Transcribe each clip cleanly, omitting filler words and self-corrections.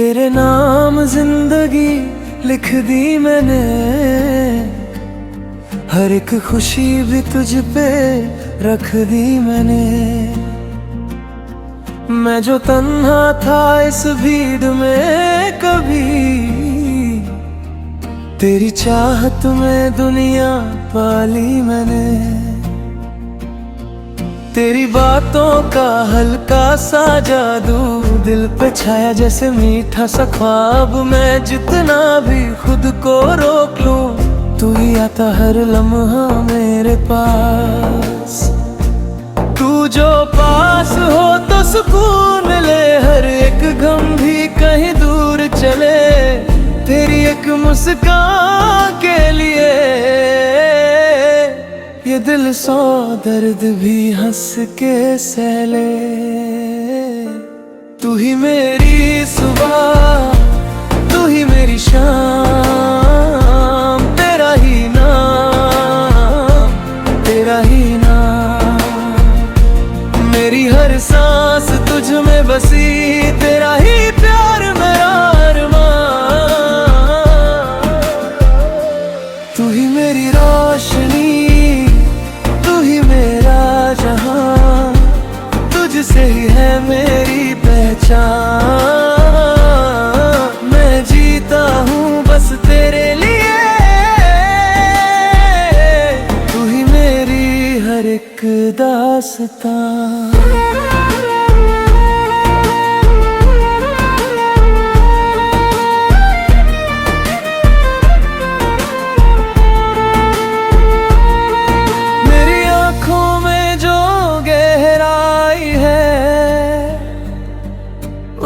तेरे नाम जिंदगी लिख दी मैंने, हर एक खुशी भी तुझ पे रख दी मैंने। मैं जो तन्हा था इस भीड़ में कभी, तेरी चाहत में दुनिया पाली मैंने। तेरी बातों का हल्का सा जादू दिल पे छाया जैसे मीठा सा ख्वाब। मैं जितना भी खुद को रोक लूं, तू ही आता हर लम्हा मेरे पास। तू जो पास हो तो सुकून ले, हर एक गम भी कहीं दूर चले। तेरी एक मुस्कान के लिए ये दिल सौ दर्द भी हंस के सह ले। तू ही मेरी सुबह, तू ही मेरी शाम, तेरा ही नाम, तेरा ही नाम। मेरी हर सांस तुझ में बसी, तेरा ही प्यार मेरा अरमान। तू ही मेरी रोशनी, जहां तुझसे ही है मेरी पहचान। मैं जीता हूँ बस तेरे लिए, तू ही मेरी हर एक दास्तां।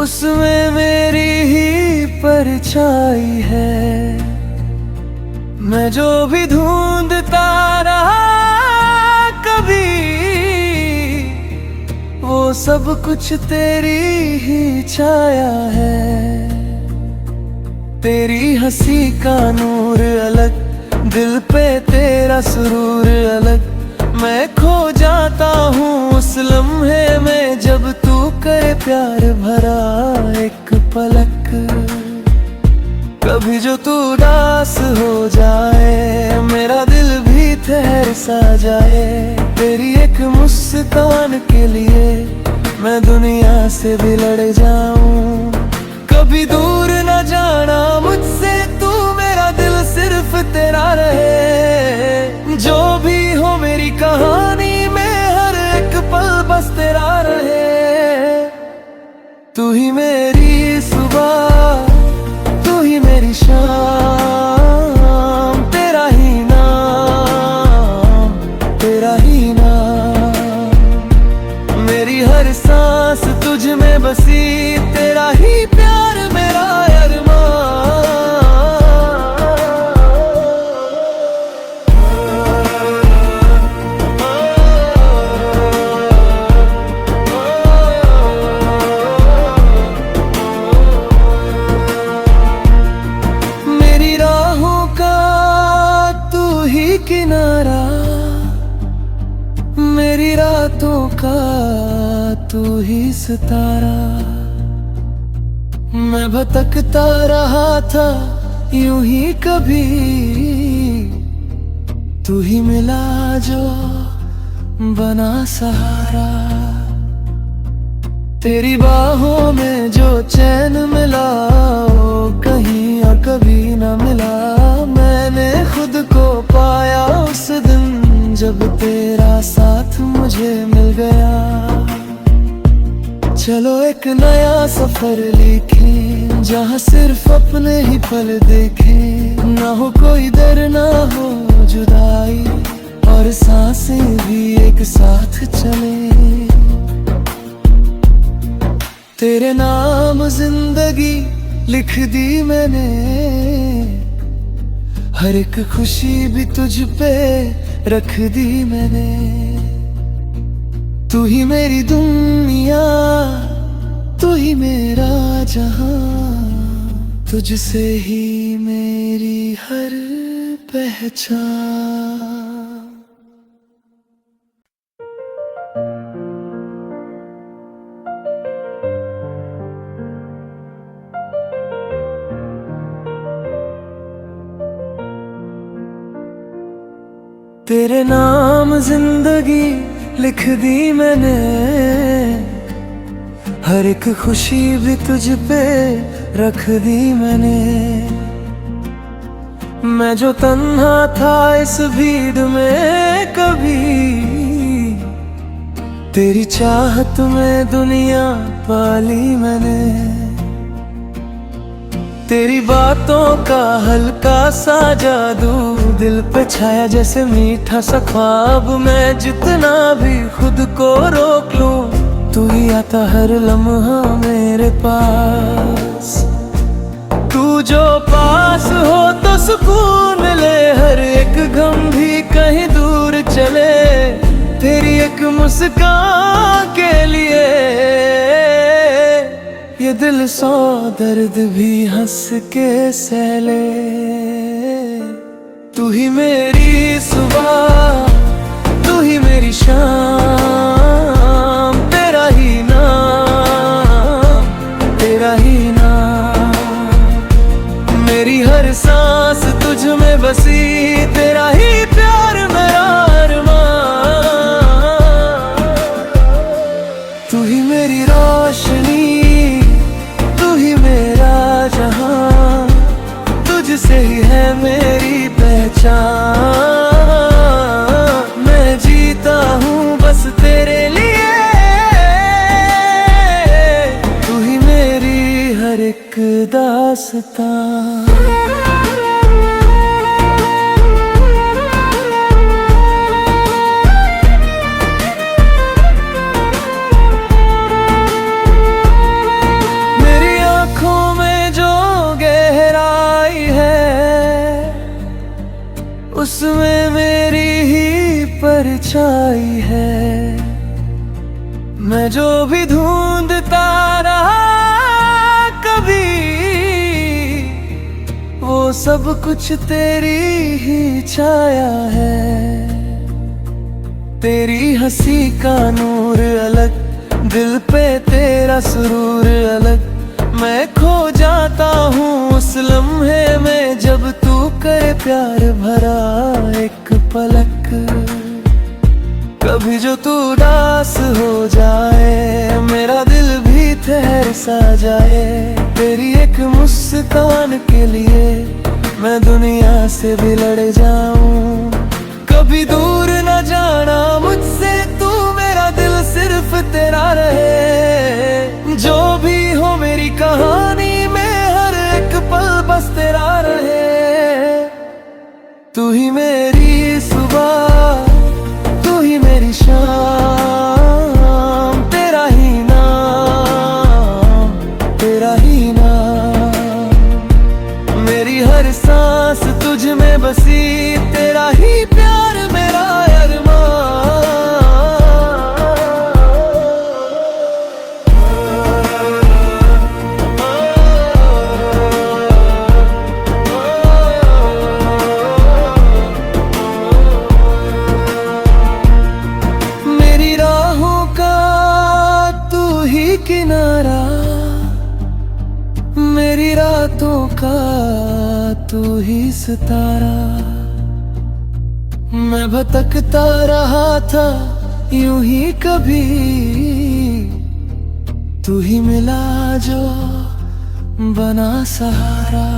उसमें मेरी ही परछाई है। मैं जो भी ढूंढता रहा कभी, वो सब कुछ तेरी ही छाया है। तेरी हंसी का नूर अलग, दिल पे तेरा सुरूर अलग। मैं खो जाता हूँ उस लम्हे में जब तू करे प्यार भरा एक पलक। कभी जो तू उदास हो जाए, मेरा दिल भी ठहर सा जाए। तेरी एक मुस्कान के लिए मैं दुनिया से भी लड़ जाऊं। कभी दूर न जाना मुझसे तू, मेरा दिल सिर्फ तेरा रहे। जो भी हो मेरी कहानी में हर एक पल बस तेरा रहे। तू ही मेरी सुबह, तू ही मेरी शाम, तेरा ही नाम, तेरा ही नाम। मेरी हर सांस तुझ में बसी, तेरा ही प्यार मेरा अरमान। किनारा मेरी रातों का तू ही सितारा। मैं भटकता रहा था यूं ही कभी, तू ही मिला जो बना सहारा। तेरी बाहों में जो चैन मिला, वो कहीं और कभी न मिला। मैंने खुद को पाया उस दिन जब तेरा साथ मुझे मिल गया। चलो एक नया सफर लिखें, जहाँ सिर्फ अपने ही पल देखें। ना हो कोई डर ना हो जुदाई, और सांसें भी एक साथ चले। तेरे नाम जिंदगी लिख दी मैंने, हर एक खुशी भी तुझ पे रख दी मैंने। तू ही मेरी दुनिया, तू ही मेरा जहां, तुझसे ही मेरी हर पहचान। तेरे नाम जिंदगी लिख दी मैंने, हर एक खुशी भी तुझ पे रख दी मैंने। मैं जो तन्हा था इस भीड़ में कभी, तेरी चाहत में दुनिया पाली मैंने। तेरी बातों का हल्का सा जादू दिल पे छाया जैसे मीठा सा ख्वाब। मैं जितना भी खुद को रोक लूं, तू ही आता हर लम्हा मेरे पास। तू जो पास हो तो सुकून मिले, हर एक गम भी कहीं दूर चले। तेरी एक मुस्कान के लिए ये दिल सौ दर्द भी हंस के सह ले। तू ही मेरी सुबह, तू ही मेरी शाम, तेरा ही नाम, तेरा ही नाम। मेरी हर सांस तुझ में बसी, तेरा ही प्यार मेरा अरमान। तू ही मेरी रोशनी, जहां तुझसे ही है मेरी पहचान। मैं जीता हूँ बस तेरे लिए, तू ही मेरी हर एक दास्तां। उसमें मेरी ही परछाई है। मैं जो भी ढूंढता रहा कभी, वो सब कुछ तेरी ही छाया है। तेरी हंसी का नूर अलग, दिल पे तेरा सुरूर अलग। मैं खो जाता हूँ उस लम्हे में जब तू करे प्यार भरा एक पलक। कभी जो तू उदास हो जाए, मेरा दिल भी ठहर सा जाए। तेरी एक मुस्कान के लिए मैं दुनिया से भी लड़ जाऊं। कभी दूर न जाना मुझसे तू, मेरा दिल सिर्फ तेरा रहे। जो भी हो मेरी कहानी में हर एक पल बस तेरा रहे। तू ही मेरी सुबह, तू ही मेरी शाम, तेरा ही नाम, तेरा ही नाम। मेरी हर सांस तुझ में बसी, तेरा ही प्यार मेरा अरमान। किनारा मेरी रातों का तू ही सितारा। मैं भटकता रहा था यूं ही कभी, तू ही मिला जो बना सहारा।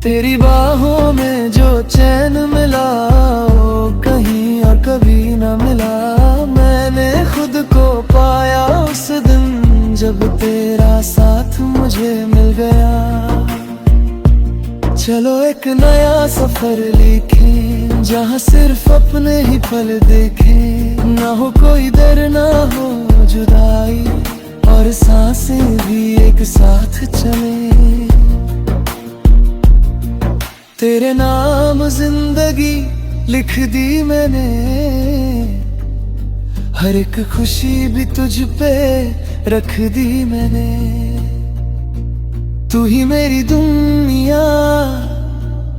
तेरी बाहों में जो चैन मिला, वो कहीं और कभी न मिला। मैंने खुद को पाया उस दिन जब तेरा साथ मुझे मिल गया। चलो एक नया सफर लिखें, जहाँ सिर्फ अपने ही पल देखें। ना हो कोई डर ना हो जुदाई, और सांसें भी एक साथ चले। तेरे नाम जिंदगी लिख दी मैंने, हर एक खुशी भी तुझ पे रख दी मैंने। तू ही मेरी दुनिया,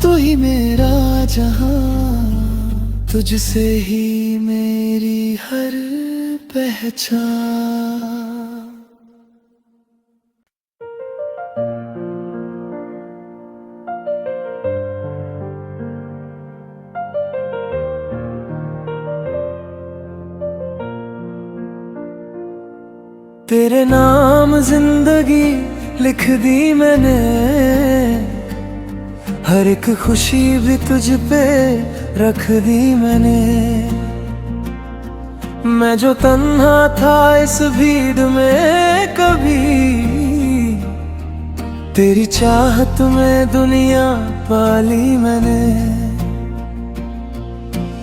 तू ही मेरा जहां, तुझसे ही मेरी हर पहचान। तेरे नाम जिंदगी लिख दी मैंने, हर एक खुशी भी तुझ पे रख दी मैंने। मैं जो तन्हा था इस भीड़ में कभी, तेरी चाहत में दुनिया पाली मैंने।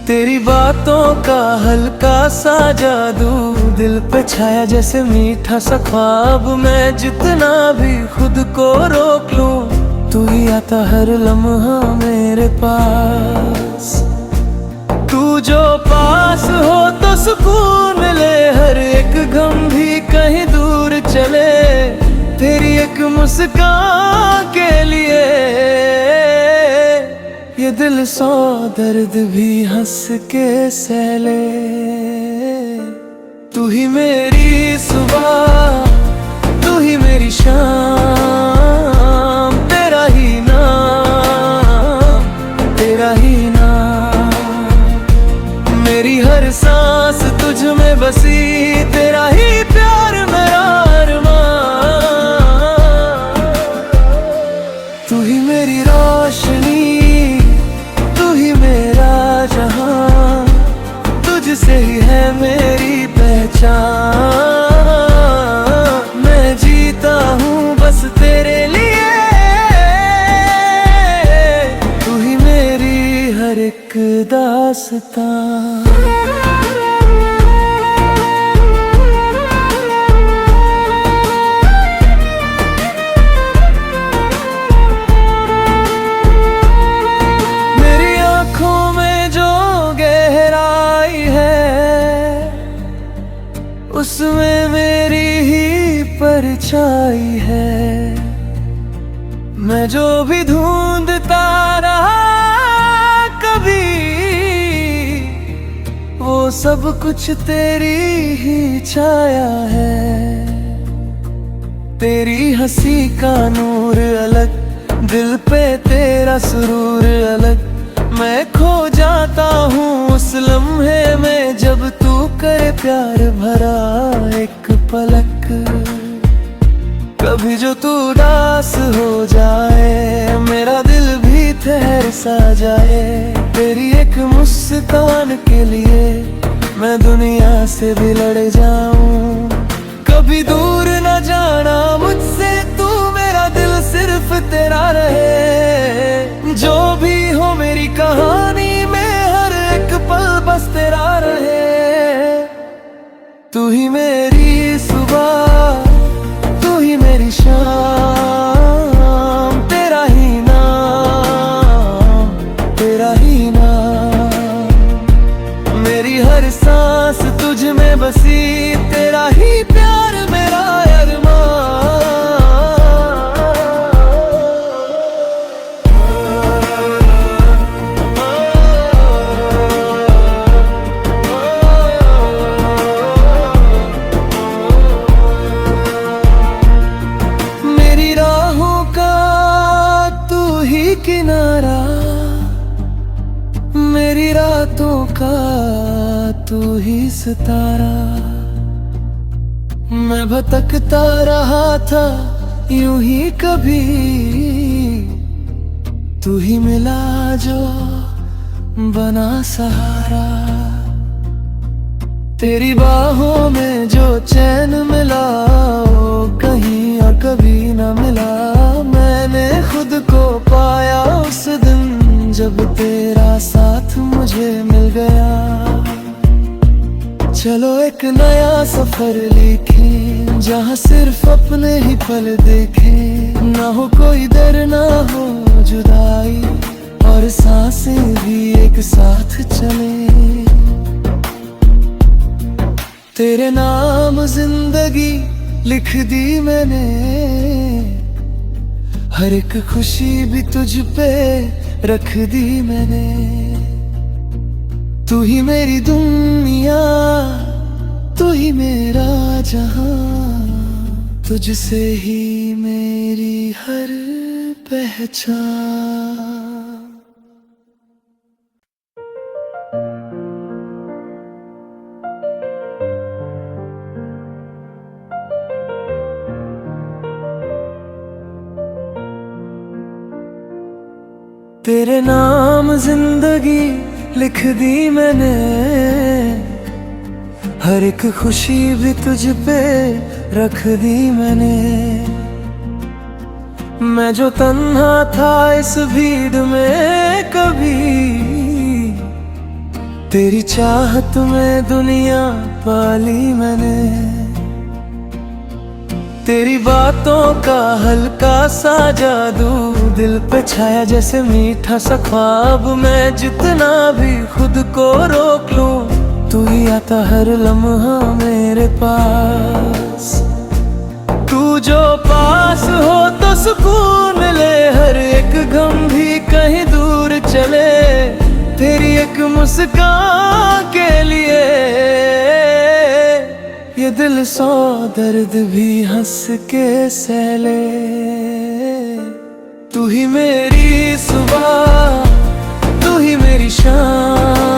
तेरी बातों का हल्का सा जादू दिल पे छाया जैसे मीठा सा ख्वाब। मैं जितना भी खुद को रोक लूं, तू ही आता हर लम्हा मेरे पास। तू जो पास हो तो सुकून मिले, हर एक गम भी कहीं दूर चले। तेरी एक मुस्कान के लिए ये दिल सौ दर्द भी हंस के सह ले। तू ही मेरी सुबह, तू ही मेरी शाम, तेरा ही नाम, तेरा ही नाम। मेरी हर सांस तुझ में बसी, तेरा ही प्यार मेरा अरमान। तू ही मेरी रोशनी, तू ही मेरा जहां, तुझसे ही है मेरी पहचान। मैं जीता हूँ बस तेरे लिए, तू ही मेरी हर एक दास्तां। उसमें मेरी ही परछाई है। मैं जो भी ढूंढता रहा कभी, वो सब कुछ तेरी ही छाया है। तेरी हंसी का नूर अलग, दिल पे तेरा सुरूर अलग। मैं खो जाता हूँ उस लम्हे में जब तू करे प्यार भरा एक पलक। कभी जो तू उदास हो जाए, मेरा दिल भी ठहर सा जाए। तेरी एक मुस्कान के लिए मैं दुनिया से भी लड़ जाऊं। कभी दूर न जाना मुझसे तू, मेरा दिल सिर्फ तेरा रहे। जो भी हो मेरी कहानी में हर एक पल बस तेरा रहे। तू ही मेरी सुबह, तू ही मेरी शाम, तेरा ही नाम, तेरा ही नाम। मेरी हर सांस तुझ में बसी, तेरा ही प्यार मेरा अरमान। किनारा मेरी रातों का तू ही सितारा। मैं भटकता रहा था यूं ही कभी, तू ही मिला जो बना सहारा। तेरी बाहों में जो चैन मिला, वो कहीं और कभी न मिला। मैंने खुद को पाया उस दिन जब तेरा साथ मुझे मिल गया। चलो एक नया सफर लिखें, जहाँ सिर्फ अपने ही पल देखें। ना हो कोई डर ना हो जुदाई, और सांसें भी एक साथ चले। तेरे नाम जिंदगी लिख दी मैंने, हर एक खुशी भी तुझ पे रख दी मैंने। तू ही मेरी दुनिया, तू ही मेरा जहां, तुझसे ही मेरी हर पहचान। तेरे नाम जिंदगी लिख दी मैंने, हर एक खुशी भी तुझ पे रख दी मैंने। मैं जो तन्हा था इस भीड़ में कभी, तेरी चाहत में दुनिया पाली मैंने। तेरी बातों का हल्का सा जादू दिल पे छाया जैसे मीठा सा ख्वाब। मैं जितना भी खुद को रोक लूं, तू ही आता हर लम्हा मेरे पास। तू जो पास हो तो सुकून मिले, हर एक गम भी कहीं दूर चले। तेरी एक मुस्कान के लिए ये दिल सौ दर्द भी हंस के सह ले। तू ही मेरी सुबह, तू ही मेरी शाम,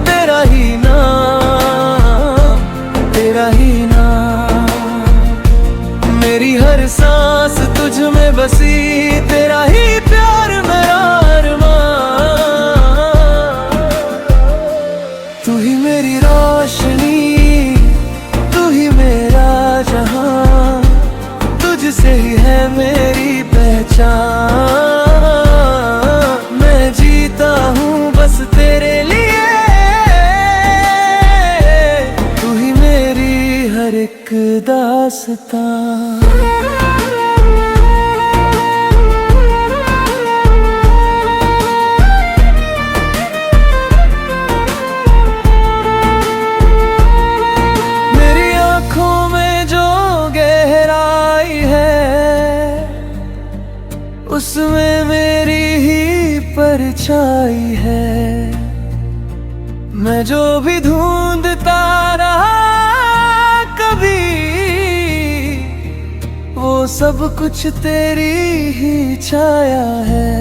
तेरा ही नाम, तेरा ही नाम। मेरी हर सांस तुझ में बसी, तेरा ही प्यार मेरा अरमान। तू ही मेरी रोशनी, तू ही मेरा जहां, तुझसे ही है मेरी पहचान। मैं जीता हूँ बस तेरे लिए, तू ही मेरी हर एक दास्तां। उसमें मेरी ही परछाई है। मैं जो भी ढूंढता रहा कभी, वो सब कुछ तेरी ही छाया है।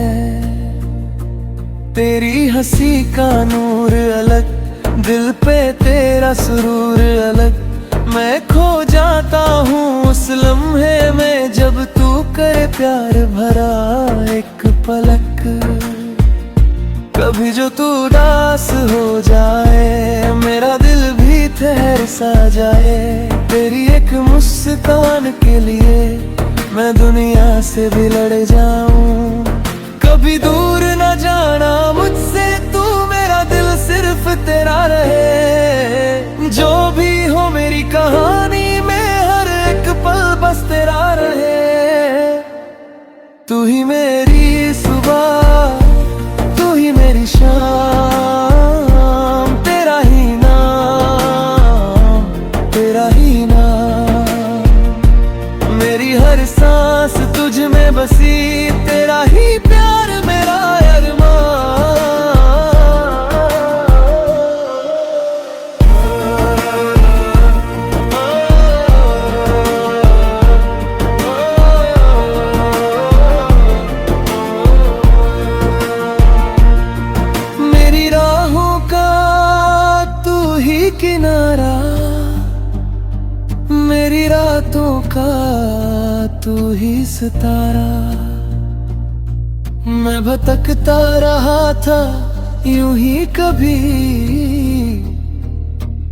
तेरी हंसी का नूर अलग, दिल पे तेरा सुरूर अलग। मैं खो जाता हूँ उस लम्हे में जब तू करे प्यार भरा एक पलक। कभी जो तू उदास हो जाए, मेरा दिल भी ठहर सा जाए। तेरी एक मुस्कान के लिए मैं दुनिया से भी लड़ जाऊं। कभी दूर न जाना मुझसे तू, मेरा दिल सिर्फ तेरा रहे। जो भी हो मेरी कहानी में हर एक पल बस तेरा रहे। तू ही मेरी सुबह, तू ही मेरी शाम, तेरा ही नाम, तेरा ही नाम। मेरी हर सांस तुझ में बसी, तेरा ही प्यार मेरा किनारा। मेरी रातों का तू ही सितारा। मैं भटकता रहा था यूं ही कभी,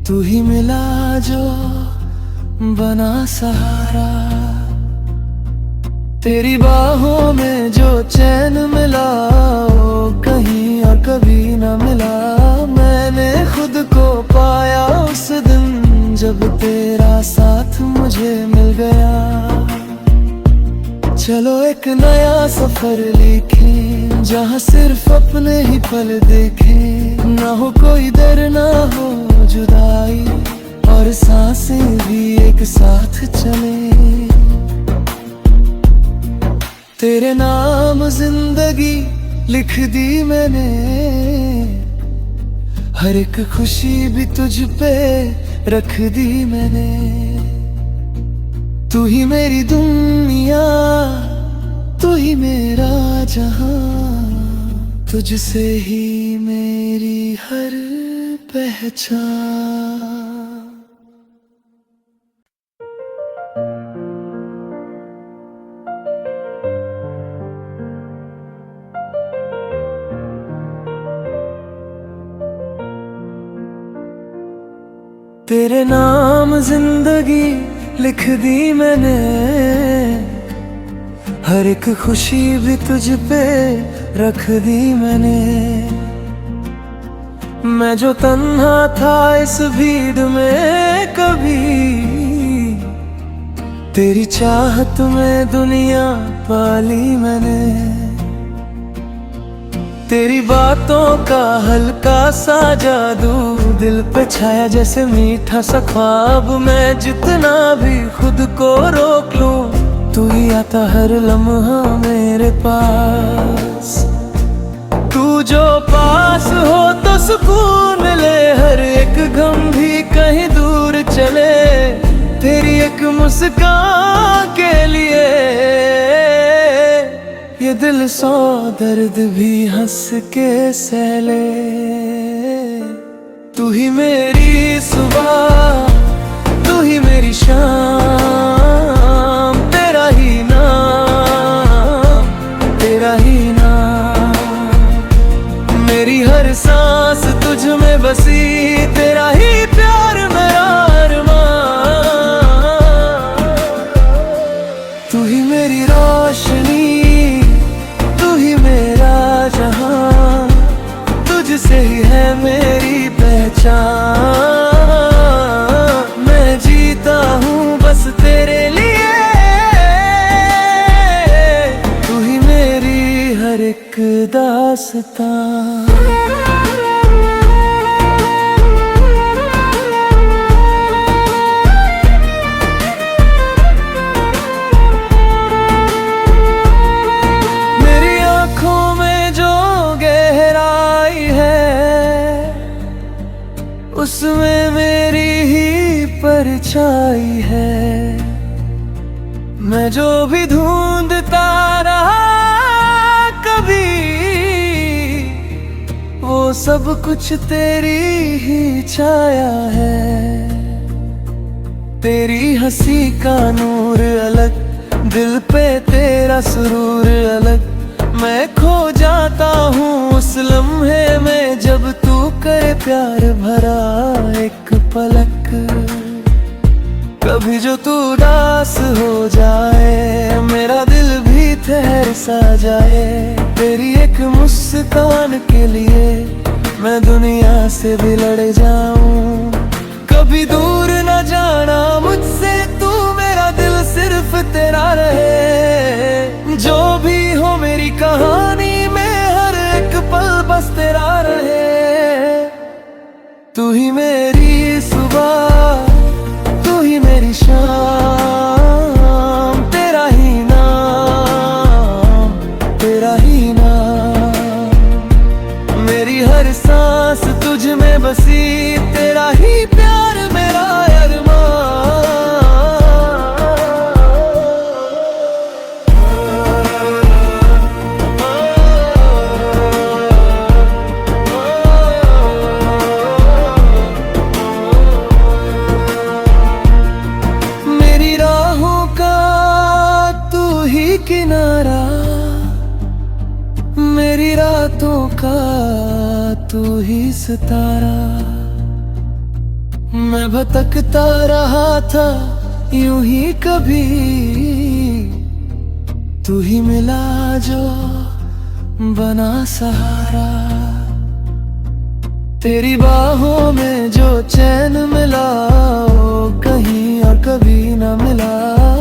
तू ही मिला जो बना सहारा। तेरी बाहों में जो चैन मिला, वो कहीं और कभी न मिला। मैंने खुद को पाया उस दिन जब तेरा साथ मुझे मिल गया। चलो एक नया सफर लिखें, जहाँ सिर्फ अपने ही पल देखें। ना हो कोई डर ना हो जुदाई, और सांसें भी एक साथ चले। तेरे नाम जिंदगी लिख दी मैंने, हर एक खुशी भी तुझ पे रख दी मैंने। तू ही मेरी दुनिया, तू ही मेरा जहां, तुझसे ही मेरी हर पहचान। तेरे नाम जिंदगी लिख दी मैंने, हर एक खुशी भी तुझ पे रख दी मैंने। मैं जो तन्हा था इस भीड़ में कभी, तेरी चाहत में दुनिया पाली मैंने। तेरी बातों का हल्का सा जादू दिल पे छाया जैसे मीठा सा ख्वाब। मैं जितना भी खुद को रोक लूं, तू ही आता हर लम्हा मेरे पास। तू जो पास हो तो सुकून मिले, हर एक गम भी कहीं दूर चले। तेरी एक मुस्कान के लिए ये दिल 100 दर्द भी हंस के सह ले। तू ही मेरी सुबह, तू ही मेरी शाम, तेरा ही नाम, तेरा ही नाम। मेरी हर सांस तुझ में बसी, तेरा ही प्यार मेरा अरमान। तू ही मेरी रोशनी, तू ही मेरा जहां, तुझसे ही है मेरी पहचान। मैं जीता हूँ बस तेरे लिए, तू ही मेरी हर एक दास्तां। उसमें मेरी ही परछाई है। मैं जो भी ढूंढता रहा कभी, वो सब कुछ तेरी ही छाया है। तेरी हंसी का नूर अलग, दिल पे तेरा सुरूर अलग। मैं खो जाता हूँ उस लम्हे में जब तू करे प्यार भरा एक पलक। कभी जो तू उदास हो जाए, मेरा दिल भी ठहर सा जाए। तेरी एक मुस्कान के लिए मैं दुनिया से भी लड़ जाऊं। कभी दूर न जाना मुझसे तू, मेरा दिल सिर्फ तेरा रहे। जो भी हो मेरी कहानी में हर एक पल बस तेरा रहे। तू ही मेरी सुबह, तू ही मेरी शाम, तेरा ही नाम, तेरा ही नाम। मेरी हर सांस तुझ में बसी, तेरा ही प्यार मेरा किनारा। मेरी रातों का तू ही सितारा। मैं भटकता रहा था यूं ही कभी, तू ही मिला जो बना सहारा। तेरी बाहों में जो चैन मिला, वो कहीं और कभी न मिला।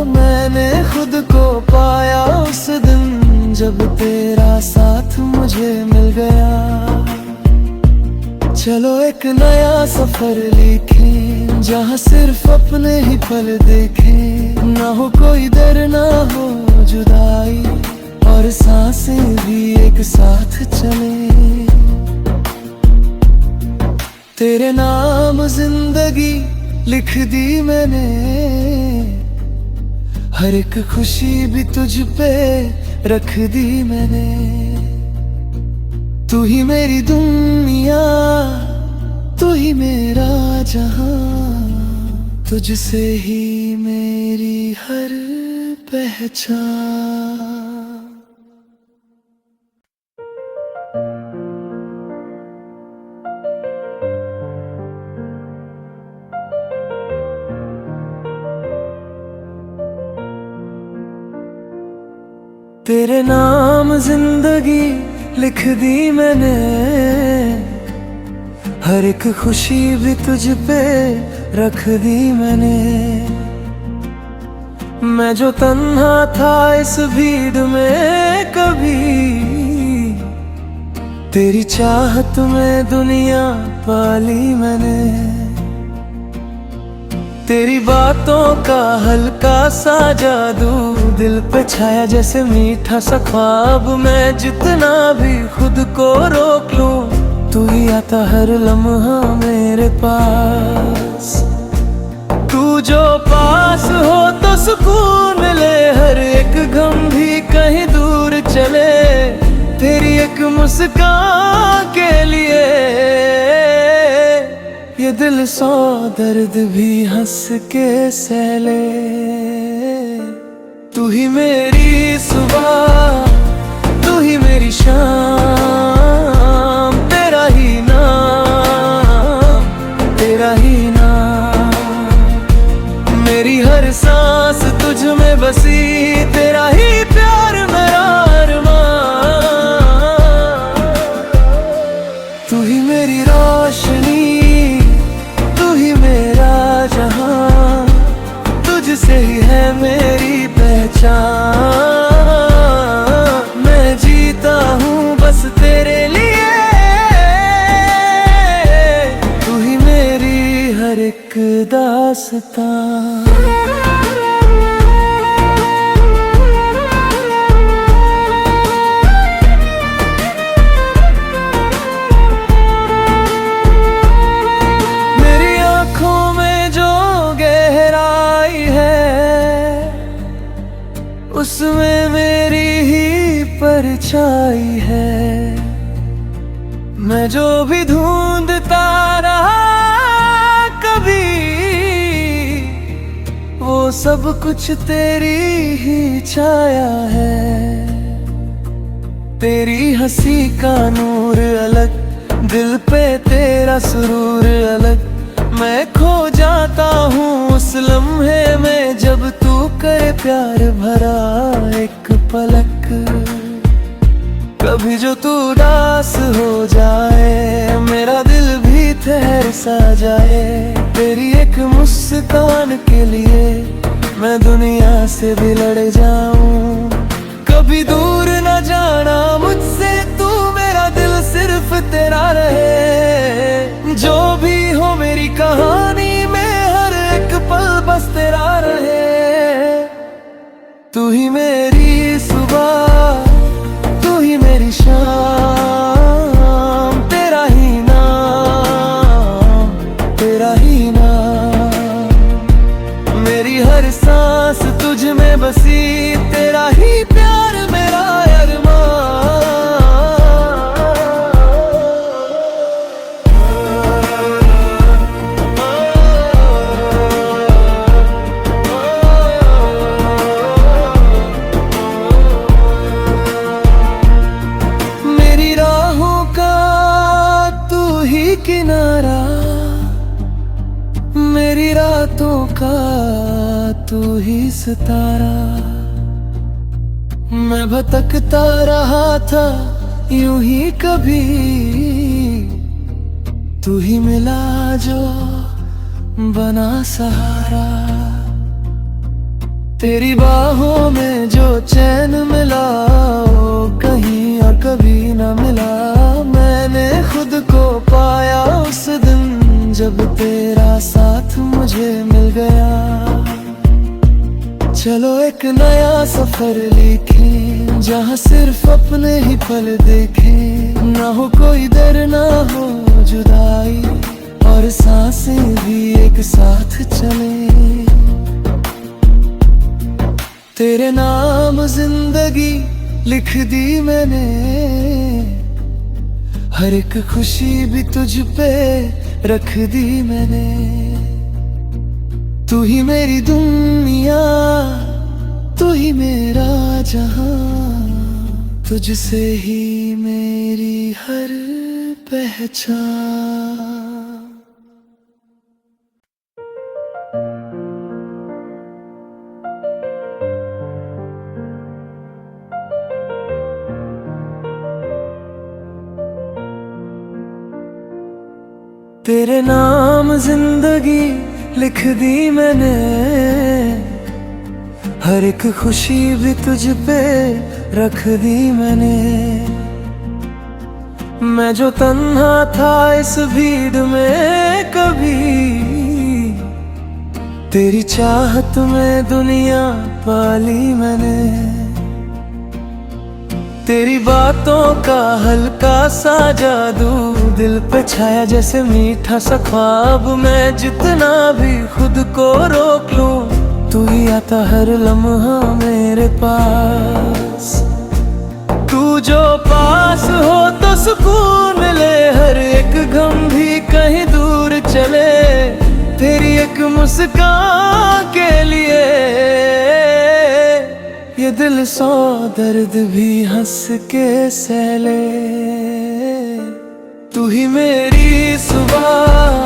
मैंने खुद को पाया उस दिन जब तेरा साथ मुझे मिल गया। चलो एक नया सफर लिखें, जहाँ सिर्फ अपने ही पल देखें। ना हो कोई डर ना हो जुदाई, और सांसें भी एक साथ चले। तेरे नाम जिंदगी लिख दी मैंने, हर एक खुशी भी तुझ पे रख दी मैंने। तू ही मेरी दुनिया, तू ही मेरा जहां, तुझसे ही मेरी हर पहचान। तेरे नाम जिंदगी लिख दी मैंने, हर एक खुशी भी तुझ पे रख दी मैंने। मैं जो तन्हा था इस भीड़ में कभी, तेरी चाहत में दुनिया पाली मैंने। तेरी बातों का हल्का सा जादू दिल पे छाया जैसे मीठा सा ख्वाब। मैं जितना भी खुद को रोक लूं, तू ही आता हर लम्हा मेरे पास। तू जो पास हो तो सुकून मिले, हर एक गम भी कहीं दूर चले। तेरी एक मुस्कान के लिए ये दिल 100 दर्द भी हंस के सह ले। तू ही मेरी सुबह, तू ही मेरी शाम, तेरा ही नाम, तेरा ही नाम। मेरी हर सांस तुझ में बसी, तेरा ही प्यार मेरा अरमान। तू ही मेरी रोशनी, तू ही मेरा जहां, तुझसे ही है मेरी पहचान। मैं जीता हूँ बस तेरे लिए, तू ही मेरी हर एक दास्तां। उसमें मेरी ही परछाई है। मैं जो भी ढूंढता रहा कभी, वो सब कुछ तेरी ही छाया है। तेरी हंसी का नूर अलग, दिल पे तेरा सुरूर अलग। मैं खो जाता हूँ उस लम्हे में जब तू करे प्यार भरा एक पलक। कभी जो तू उदास हो जाए, मेरा दिल भी ठहर सा जाए। तेरी एक मुस्कान के लिए मैं दुनिया से भी लड़ जाऊं। कभी दूर न जाना मुझसे तू, मेरा दिल सिर्फ तेरा रहे। जो भी हो मेरी कहानी में हर एक पल बस तेरा रहे। तू ही मेरी सुबह, तू ही मेरी शाम, तेरा ही नाम, तेरा ही नाम। मेरी हर सांस तुझ में बसी, तेरा ही प्यार मेरा अरमान। किनारा मेरी रातों का तू ही सितारा। मैं भटकता रहा था यूं ही कभी, तू ही मिला जो बना सहारा। तेरी बाहों में जो चैन मिला वो कहीं और कभी न मिला। मैंने खुद को पाया उस दिन जब तेरा साथ मुझे मिल गया। चलो एक नया सफर लिखें, जहाँ सिर्फ अपने ही पल देखें। ना हो कोई डर ना हो जुदाई, और सांसें भी एक साथ चले। तेरे नाम जिंदगी लिख दी मैंने, हर एक खुशी भी तुझ पे रख दी मैंने। तू ही मेरी दुनिया, तू ही मेरा जहां, तुझसे ही मेरी हर पहचान। तेरे नाम जिंदगी लिख दी मैंने, हर एक खुशी भी तुझ पे रख दी मैंने। मैं जो तन्हा था इस भीड़ में कभी, तेरी चाहत में दुनिया पाली मैंने। तेरी बातों का हल्का सा जादू दिल पे छाया जैसे मीठा सा ख्वाब। मैं जितना भी खुद को रोक लूं, तू ही आता हर लम्हा मेरे पास। तू जो पास हो तो सुकून मिले, हर एक गम भी कहीं दूर चले। तेरी एक मुस्कान के लिए ये दिल 100 दर्द भी हंस के सह ले। तू ही मेरी सुबह,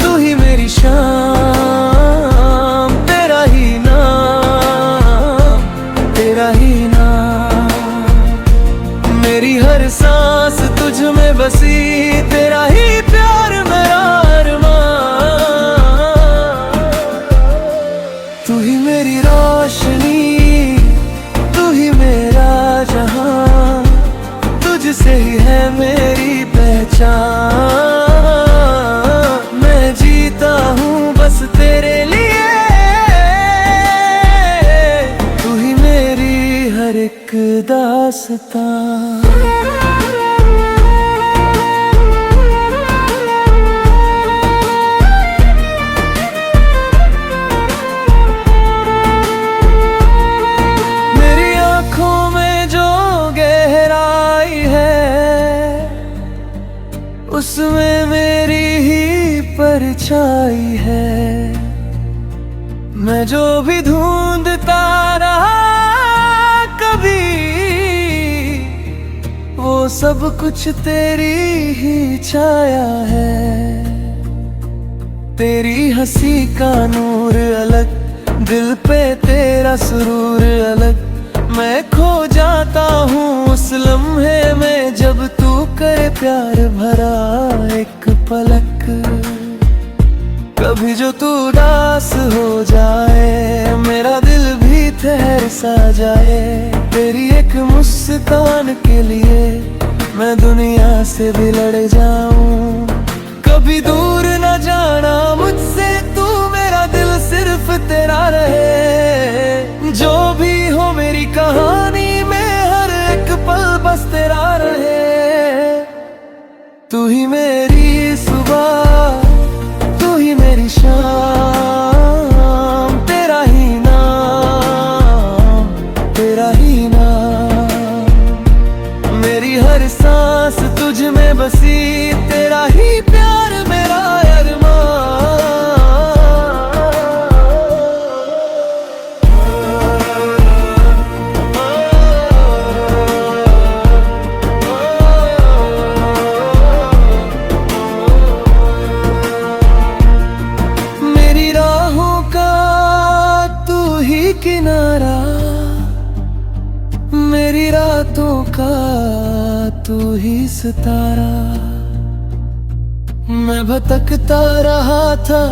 तू ही मेरी शाम, तेरा ही नाम, तेरा ही नाम। मेरी हर सांस तुझ में बसी, तेरा ही प्यार मेरा अरमान। तू ही मेरी रोशनी, तू ही मेरा जहां, तुझसे ही है मेरी पहचान। मैं जीता हूँ बस तेरे लिए, तू ही मेरी हर एक दास्तां। उसमें मेरी ही परछाई है। मैं जो भी ढूंढता रहा कभी, वो सब कुछ तेरी ही छाया है। तेरी हंसी का नूर अलग, दिल पे तेरा सुरूर अलग। मैं खो जाता हूँ उस लम्हे में जब तू करे प्यार भरा एक पलक। कभी जो तू उदास हो जाए, मेरा दिल भी ठहर सा जाए। तेरी एक मुस्कान के लिए मैं दुनिया से भी लड़ जाऊं। कभी दूर न जाना मुझसे तू, मेरा दिल सिर्फ तेरा रहे। जो भी हो मेरी कहानी में हर एक पल बस तेरा रहे। तू ही मेरी सुबह, तू ही मेरी शाम, तेरा ही नाम, तेरा ही नाम। मेरी हर सांस तुझ में बसी, तेरा ही प्यार मेरा किनारा। मेरी रातों का तू ही सितारा। मैं भटकता रहा था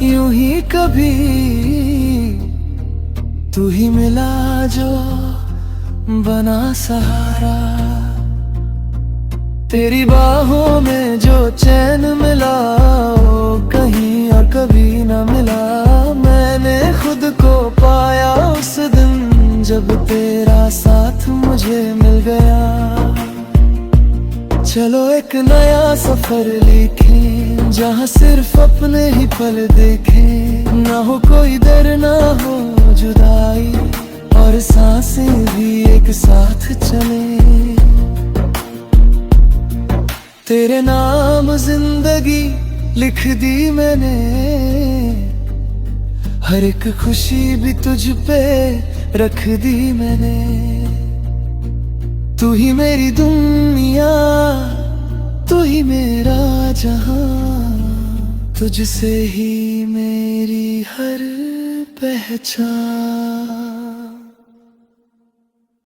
यूं ही कभी, तू ही मिला जो बना सहारा। तेरी बाहों में जो चैन मिला, वो कहीं और कभी न मिला। मैंने खुद को पाया उस दिन जब तेरा साथ मुझे मिल गया। चलो एक नया सफर लिखें, जहाँ सिर्फ अपने ही पल देखें। ना हो कोई डर, ना हो जुदाई, और सांसें भी एक साथ चले। तेरे नाम जिंदगी लिख दी मैंने, हर एक खुशी भी तुझ पे रख दी मैंने। तू ही मेरी दुनिया, तू ही मेरा जहां, तुझसे ही मेरी हर पहचान।